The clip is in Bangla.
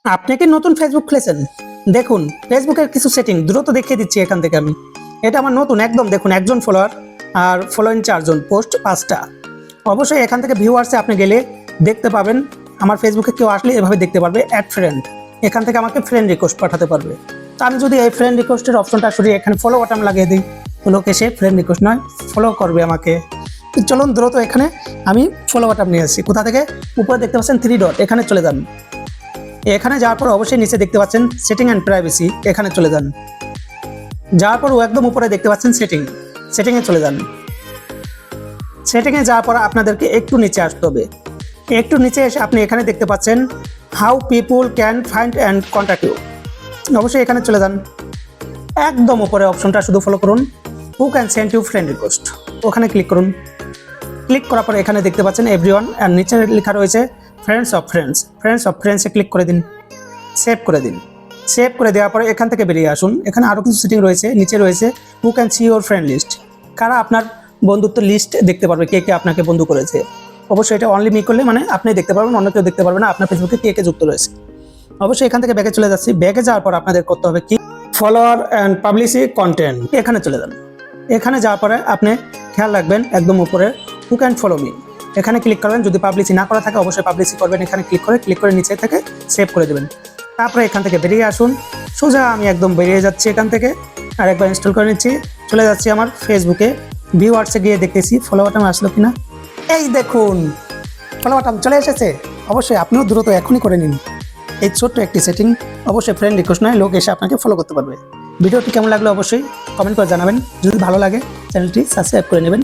আপনি কি নতুন ফেসবুক খুলেছেন? দেখুন ফেসবুকের কিছু সেটিং দ্রুত দেখিয়ে দিচ্ছি এখান থেকে আমি। এটা আমার নতুন একদম দেখুন, একজন ফলোয়ার আর ফলোইং 4 জন, পোস্ট 5টা। অবশ্যই এখান থেকে ভিউয়ার্সে আপনি গেলে দেখতে পাবেন আমার ফেসবুকে কেউ আসলে এভাবে দেখতে পারবে অ্যাড ফ্রেন্ড। এখান থেকে আমাকে ফ্রেন্ড রিকোয়েস্ট পাঠাতে পারবে। তো আমি যদি এই ফ্রেন্ড রিকোয়েস্টের অপশনটা সরিয়ে এখানে ফলো বাটন লাগিয়ে দিই, লোক এসে ফ্রেন্ড রিকোয়েস্ট নয় ফলো করবে আমাকে। তো চলুন দ্রুত এখানে আমি ফলো বাটন নিয়ে আসছি। কোথা থেকে? উপরে দেখতে পাচ্ছেন 3 ডট, এখানে চলে যান। এখানে যাওয়ার পর অবশ্যই নিচে দেখতে পাচ্ছেন সেটিং অ্যান্ড প্রাইভেসি, এখানে চলে যান। যাওয়ার পর একদম উপরে দেখতে পাচ্ছেন সেটিংয়ে চলে যান। সেটিংয়ে যাওয়ার পর আপনাদেরকে একটু নিচে আসতে হবে। একটু নিচে এসে আপনি এখানে দেখতে পাচ্ছেন how people can find and contact you, অবশ্যই এখানে চলে যান। একদম উপরে অপশনটা শুধু ফলো করুন, who can send you friend request, ওখানে ক্লিক করুন। ক্লিক করার পর এখানে দেখতে পাচ্ছেন এভরিওয়ান, আর নিচে লেখা রয়েছে ফ্রেন্ডস অফ ফ্রেন্ডসে ক্লিক করে দিন, সেভ করে দিন। সেভ করে দেওয়ার পরে এখান থেকে বেরিয়ে আসুন। এখানে আরও কিছু সেটিং রয়েছে, নিচে রয়েছে who can see your friend list, কারা আপনার বন্ধুত্ব লিস্ট দেখতে পারবে, কে কে আপনাকে বন্ধু করেছে। অবশ্যই এটা অনলি মি করলে মানে আপনি দেখতে পারবেন, অন্য কেউ দেখতে পারবে না আপনার ফেসবুকে কে কে যুক্ত রয়েছে। অবশ্যই এখান থেকে ব্যাগে চলে যাচ্ছি। ব্যাগে যাওয়ার পর আপনাদের করতে হবে কি, ফলোয়ার অ্যান্ড পাবলিসি কন্টেন্ট, এখানে চলে যান। এখানে যাওয়ার পরে আপনি খেয়াল রাখবেন একদম উপরে হু ক্যান ফলো মি, এখানে ক্লিক করবেন। যদি পাবলিসি না করা থাকে অবশ্যই পাবলিসি করবেন। এখানে ক্লিক করে নিচে থেকে সেভ করে দেবেন। তারপরে এখান থেকে বেরিয়ে আসুন। সোজা আমি একদম বেরিয়ে যাচ্ছি এখান থেকে, আর একবার ইনস্টল করে নিচ্ছি। চলে যাচ্ছি আমার ফেসবুকে, ভিউয়ার্সে গিয়ে দেখতেছি ফলো বাটন আসলো কিনা। এই দেখুন ফলো বাটন চলে এসেছে। অবশ্যই আপনিও দ্রুত এখনই করে নিন এই ছোট্ট একটি সেটিং। অবশ্যই ফ্রেন্ড রিকোয়েস্ট নয়, লোক এসে আপনাকে ফলো করতে পারবে। ভিডিওটি কেমন লাগলো অবশ্যই কমেন্ট করে জানাবেন। যদি ভালো লাগে চ্যানেলটি সাবস্ক্রাইব করে নেবেন।